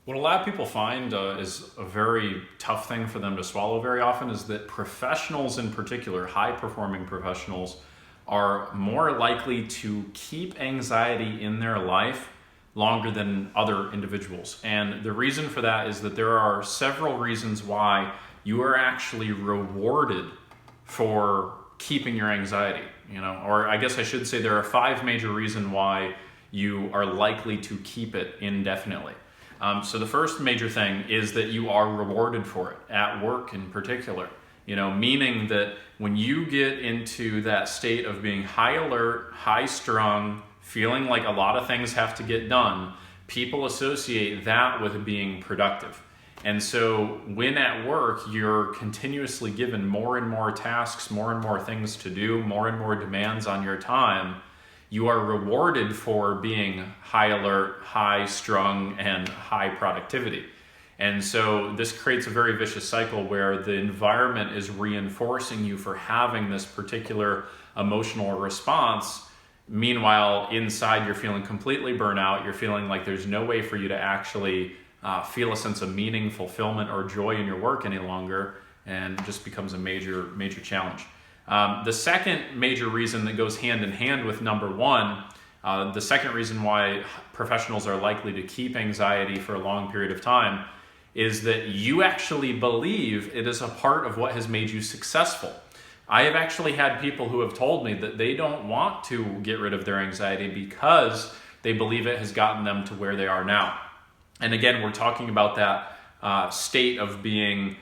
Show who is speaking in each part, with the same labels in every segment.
Speaker 1: What a lot of people find is a very tough thing for them to swallow very often is that professionals in particular, high performing professionals, are more likely to keep anxiety in their life longer than other individuals. And the reason for that is that there are several reasons why you are actually rewarded for keeping your anxiety, or I guess I should say there are 5 major reasons why you are likely to keep it indefinitely. So the first major thing is that you are rewarded for it, at work in particular. Meaning that when you get into that state of being high alert, high strung, feeling like a lot of things have to get done, people associate that with being productive. And so when at work, you're continuously given more and more tasks, more and more things to do, more and more demands on your time, you are rewarded for being high alert, high strung, and high productivity. And so this creates a very vicious cycle where the environment is reinforcing you for having this particular emotional response. Meanwhile, inside you're feeling completely burnt out. You're feeling like there's no way for you to actually feel a sense of meaning, fulfillment, or joy in your work any longer, and it just becomes a major, major challenge. The second major reason that goes hand in hand with number one, the second reason why professionals are likely to keep anxiety for a long period of time is that you actually believe it is a part of what has made you successful. I have actually had people who have told me that they don't want to get rid of their anxiety because they believe it has gotten them to where they are now. And again, we're talking about that state of being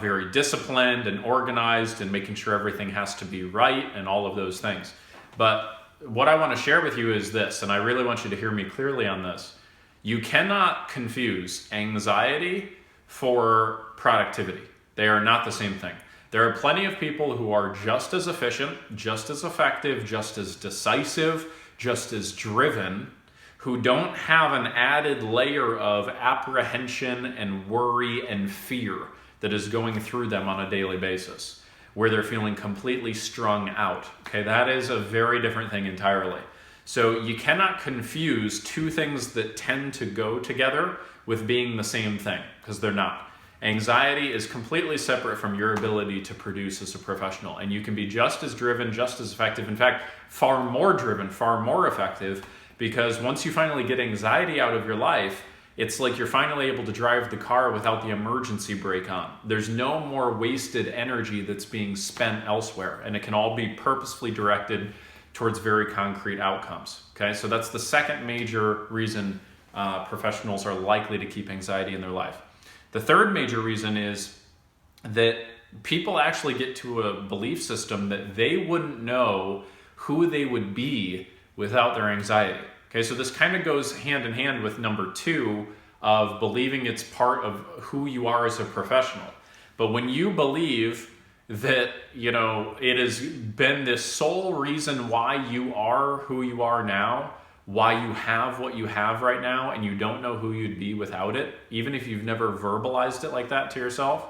Speaker 1: very disciplined and organized and making sure everything has to be right and all of those things. But what I want to share with you is this, and I really want you to hear me clearly on this. You cannot confuse anxiety for productivity. They are not the same thing. There are plenty of people who are just as efficient, just as effective, just as decisive, just as driven, who don't have an added layer of apprehension and worry and fear that is going through them on a daily basis, where they're feeling completely strung out. Okay, that is a very different thing entirely. So you cannot confuse two things that tend to go together with being the same thing, because they're not. Anxiety is completely separate from your ability to produce as a professional, and you can be just as driven, just as effective, in fact, far more driven, far more effective, because once you finally get anxiety out of your life, it's like you're finally able to drive the car without the emergency brake on. There's no more wasted energy that's being spent elsewhere, and it can all be purposefully directed towards very concrete outcomes. Okay, so that's the second major reason professionals are likely to keep anxiety in their life. The third major reason is that people actually get to a belief system that they wouldn't know who they would be without their anxiety. Okay, so this kind of goes hand in hand with number two of believing it's part of who you are as a professional. But when you believe that, it has been this sole reason why you are who you are now, why you have what you have right now, and you don't know who you'd be without it, even if you've never verbalized it like that to yourself,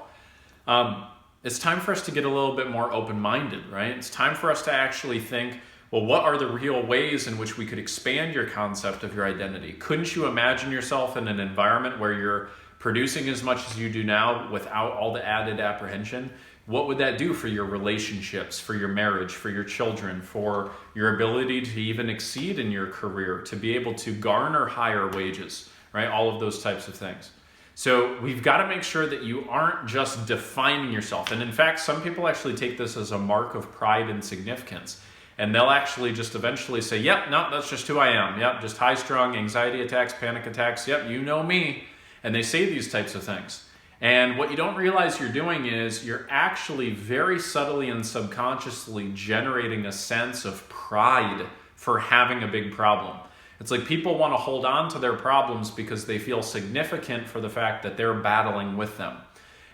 Speaker 1: it's time for us to get a little bit more open-minded, right? It's time for us to actually think, well, what are the real ways in which we could expand your concept of your identity? Couldn't you imagine yourself in an environment where you're producing as much as you do now without all the added apprehension? What would that do for your relationships, for your marriage, for your children, for your ability to even exceed in your career, to be able to garner higher wages, right? All of those types of things. So we've got to make sure that you aren't just defining yourself. And in fact, some people actually take this as a mark of pride and significance. And they'll actually just eventually say, yep, no, that's just who I am. Yep, just high-strung, anxiety attacks, panic attacks. Yep, you know me. And they say these types of things. And what you don't realize you're doing is you're actually very subtly and subconsciously generating a sense of pride for having a big problem. It's like people want to hold on to their problems because they feel significant for the fact that they're battling with them.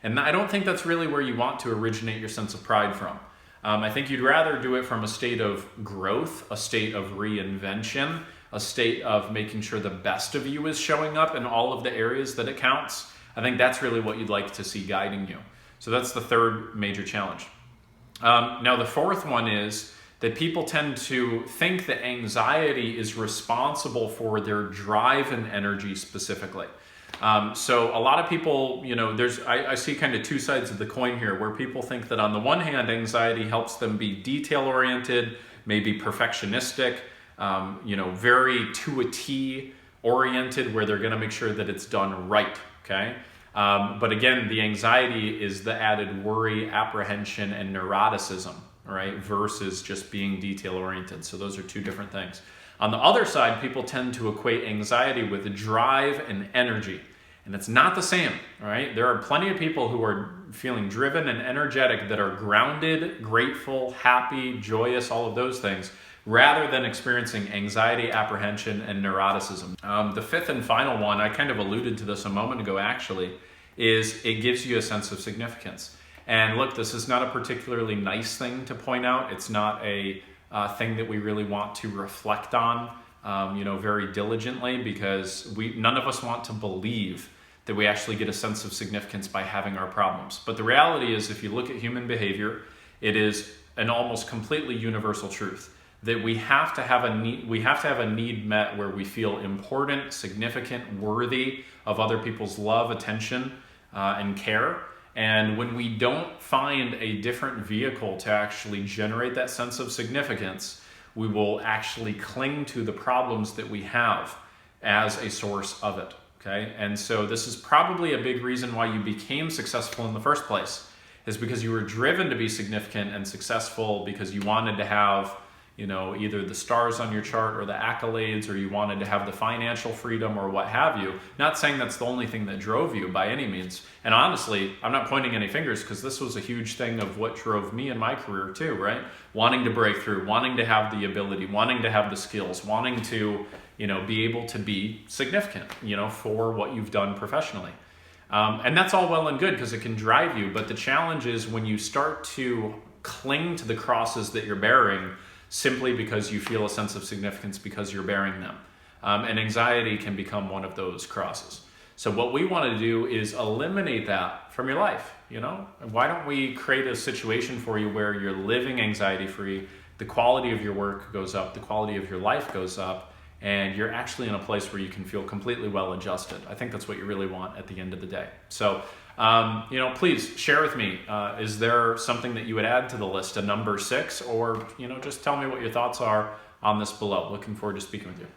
Speaker 1: And I don't think that's really where you want to originate your sense of pride from. I think you'd rather do it from a state of growth, a state of reinvention, a state of making sure the best of you is showing up in all of the areas that it counts. I think that's really what you'd like to see guiding you. So that's the third major challenge. Now the fourth one is that people tend to think that anxiety is responsible for their drive and energy specifically. So a lot of people, I see kind of two sides of the coin here, where people think that on the one hand, anxiety helps them be detail-oriented, maybe perfectionistic, very to a T oriented, where they're going to make sure that it's done right, okay? But again, the anxiety is the added worry, apprehension, and neuroticism, right? Versus just being detail-oriented. So those are two different things. On the other side, people tend to equate anxiety with drive and energy. And it's not the same, right? There are plenty of people who are feeling driven and energetic that are grounded, grateful, happy, joyous, all of those things, rather than experiencing anxiety, apprehension, and neuroticism. The fifth and final one, I kind of alluded to this a moment ago actually, is it gives you a sense of significance. And look, this is not a particularly nice thing to point out. It's not a thing that we really want to reflect on, very diligently, because none of us want to believe that we actually get a sense of significance by having our problems. But the reality is, if you look at human behavior, it is an almost completely universal truth that we have to have a need met where we feel important, significant, worthy of other people's love, attention, and care. And when we don't find a different vehicle to actually generate that sense of significance, we will actually cling to the problems that we have as a source of it, okay? And so this is probably a big reason why you became successful in the first place, is because you were driven to be significant and successful because you wanted to have, either the stars on your chart or the accolades, or you wanted to have the financial freedom or what have you. Not saying that's the only thing that drove you by any means. And honestly, I'm not pointing any fingers, because this was a huge thing of what drove me in my career too, right? Wanting to break through, wanting to have the ability, wanting to have the skills, wanting to, be able to be significant, for what you've done professionally. And that's all well and good, because it can drive you. But the challenge is when you start to cling to the crosses that you're bearing simply because you feel a sense of significance because you're bearing them. And anxiety can become one of those crosses. So what we want to do is eliminate that from your life. Why don't we create a situation for you where you're living anxiety-free, the quality of your work goes up, the quality of your life goes up, and you're actually in a place where you can feel completely well-adjusted. I think that's what you really want at the end of the day. So, please share with me, is there something that you would add to the list, a number 6, or, just tell me what your thoughts are on this below. Looking forward to speaking with you.